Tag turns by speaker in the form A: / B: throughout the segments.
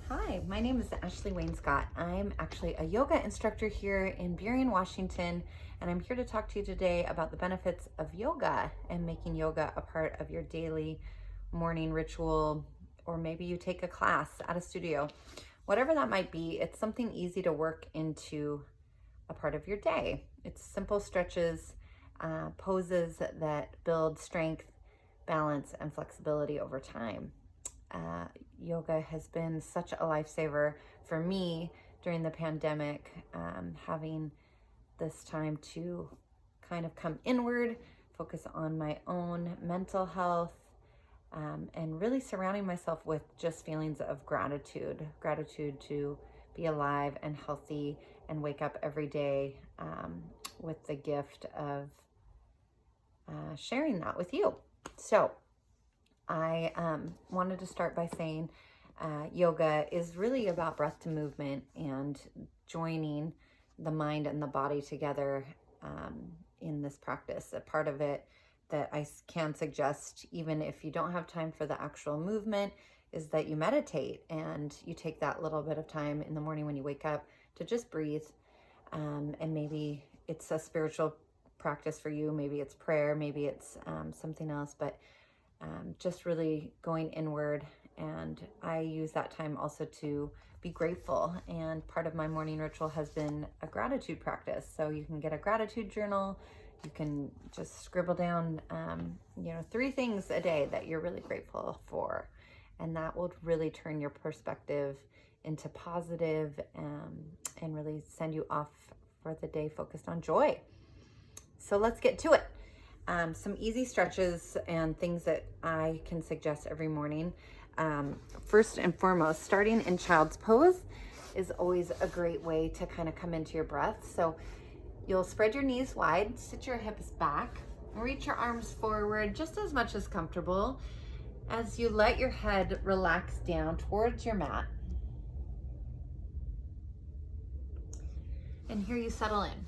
A: Hi, my name is Ashley Wayne Scott. I'm actually a yoga instructor here in Burien, Washington, and I'm here to talk to you today about the benefits of yoga and making yoga a part of your daily morning ritual, or maybe you take a class at a studio. Whatever that might be, it's something easy to work into a part of your day. It's simple stretches, poses that build strength, balance, and flexibility over time. Yoga has been such a lifesaver for me during the pandemic, having this time to kind of come inward, focus on my own mental health, and really surrounding myself with just feelings of gratitude to be alive and healthy and wake up every day with the gift of sharing that with you. So I wanted to start by saying yoga is really about breath to movement and joining the mind and the body together in this practice. A part of it that I can suggest, even if you don't have time for the actual movement, is that you meditate and you take that little bit of time in the morning when you wake up to just breathe. And maybe it's a spiritual practice for you. Maybe it's prayer, maybe it's something else, but just really going inward. And I use that time also to be grateful. And part of my morning ritual has been a gratitude practice. So you can get a gratitude journal. You can just scribble down, 3 things a day that you're really grateful for. And that will really turn your perspective into positive, and really send you off for the day focused on joy. So let's get to it. Some easy stretches and things that I can suggest every morning. First and foremost, starting in child's pose is always a great way to kind of come into your breath. So you'll spread your knees wide, sit your hips back, reach your arms forward just as much as comfortable as you let your head relax down towards your mat. And here you settle in.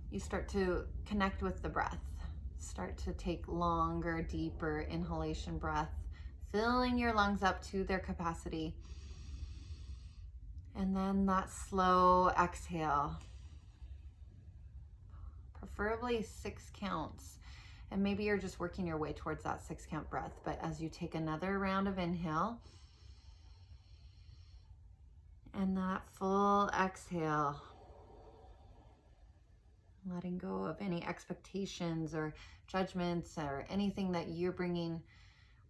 A: You start to connect with the breath. Start to take longer, deeper inhalation breath, filling your lungs up to their capacity. And then that slow exhale, preferably 6 counts. And maybe you're just working your way towards that 6 count breath. But as you take another round of inhale, and that full exhale, letting go of any expectations or judgments or anything that you're bringing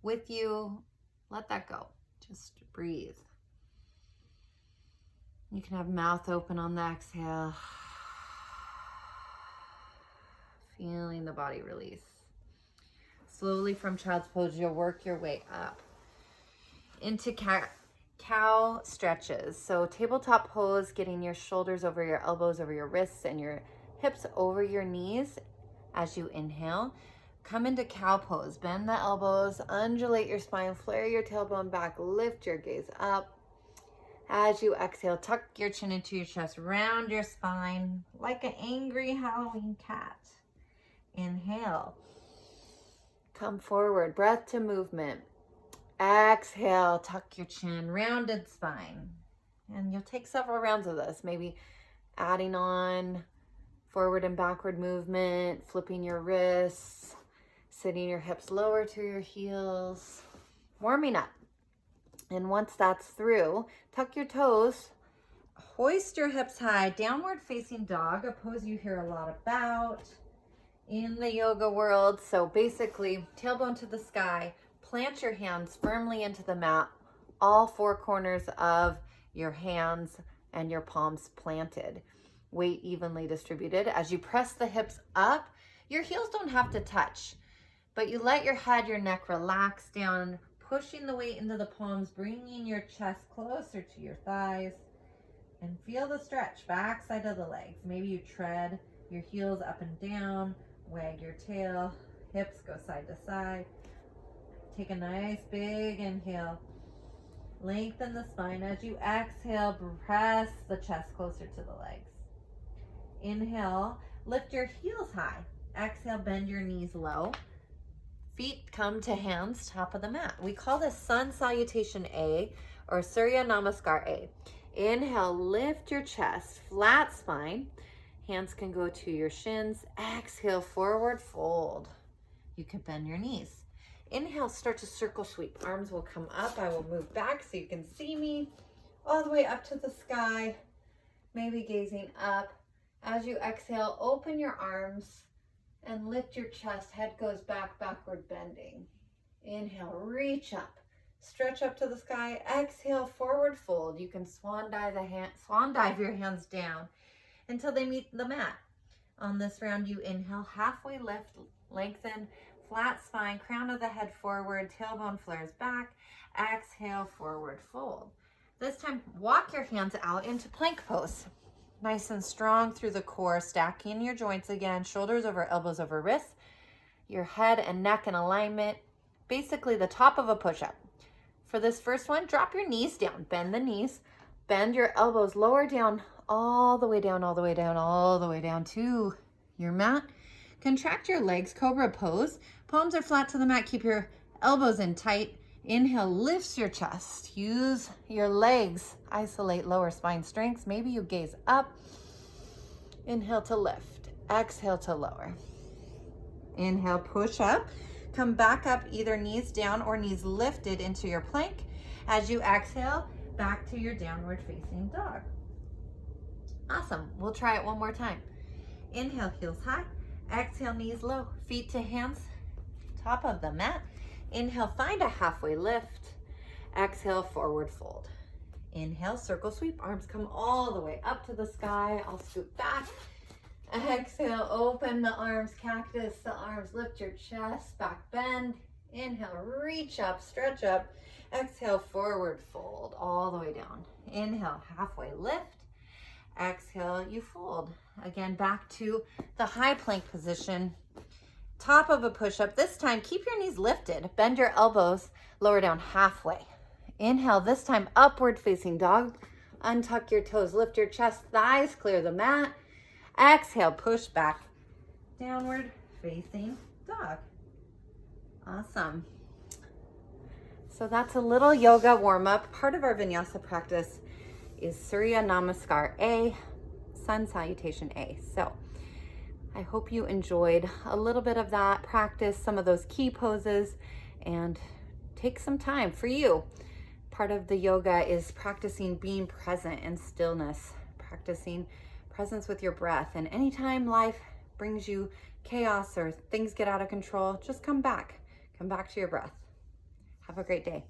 A: with you. Let that go. Just breathe. You can have mouth open on the exhale. Feeling the body release. Slowly from child's pose, you'll work your way up into cow stretches. So tabletop pose, getting your shoulders over your elbows, over your wrists, and your hips over your knees as you inhale. Come into cow pose. Bend the elbows, undulate your spine, flare your tailbone back, lift your gaze up. As you exhale, tuck your chin into your chest, round your spine like an angry Halloween cat. Inhale. Come forward, breath to movement. Exhale, tuck your chin, rounded spine. And you'll take several rounds of this, maybe adding on forward and backward movement, flipping your wrists, sitting your hips lower to your heels, warming up. And once that's through, tuck your toes, hoist your hips high, downward facing dog, a pose you hear a lot about in the yoga world. So basically, tailbone to the sky, plant your hands firmly into the mat, all 4 corners of your hands and your palms planted. Weight evenly distributed. As you press the hips up, your heels don't have to touch, but you let your head, your neck relax down, pushing the weight into the palms, bringing your chest closer to your thighs, and feel the stretch, back side of the legs. Maybe you tread your heels up and down, wag your tail, hips go side to side. Take a nice big inhale. Lengthen the spine. As you exhale, press the chest closer to the legs. Inhale, lift your heels high. Exhale, bend your knees low. Feet come to hands, top of the mat. We call this Sun Salutation A or Surya Namaskar A. Inhale, lift your chest, flat spine. Hands can go to your shins. Exhale, forward fold. You can bend your knees. Inhale, start to circle sweep. Arms will come up. I will move back so you can see me all the way up to the sky, maybe gazing up. As you exhale, open your arms and lift your chest. Head goes back, backward bending. Inhale, reach up. Stretch up to the sky. Exhale, forward fold. You can swan dive your hands down until they meet the mat. On this round, you inhale, halfway lift, lengthen, flat spine, crown of the head forward, tailbone flares back. Exhale, forward fold. This time, walk your hands out into plank pose. Nice and strong through the core, stacking your joints again, shoulders over elbows over wrists, your head and neck in alignment, basically the top of a push-up. For this first one, drop your knees down, bend the knees, bend your elbows lower down, all the way down, all the way down, all the way down to your mat. Contract your legs, cobra pose. Palms are flat to the mat, keep your elbows in tight. Inhale, lifts your chest. Use your legs. Isolate lower spine strengths. Maybe you gaze up. Inhale to lift. Exhale to lower. Inhale, push up. Come back up, either knees down or knees lifted into your plank. As you exhale, back to your downward facing dog. Awesome. We'll try it one more time. Inhale, heels high. Exhale, knees low. Feet to hands, top of the mat. Inhale, find a halfway lift. Exhale, forward fold. Inhale, circle sweep. Arms come all the way up to the sky. I'll scoot back. Exhale, open the arms, cactus the arms. Lift your chest, back bend. Inhale, reach up, stretch up. Exhale, forward fold all the way down. Inhale, halfway lift. Exhale, you fold. Again, back to the high plank position. Top of a push-up. This time, keep your knees lifted. Bend your elbows, lower down halfway. Inhale, this time, upward facing dog. Untuck your toes, lift your chest, thighs, clear the mat. Exhale, push back, downward facing dog. Awesome. So that's a little yoga warm-up. Part of our vinyasa practice is Surya Namaskar A, Sun Salutation A. So I hope you enjoyed a little bit of that, practice some of those key poses, and take some time for you. Part of the yoga is practicing being present in stillness, practicing presence with your breath. And anytime life brings you chaos or things get out of control, just come back to your breath. Have a great day.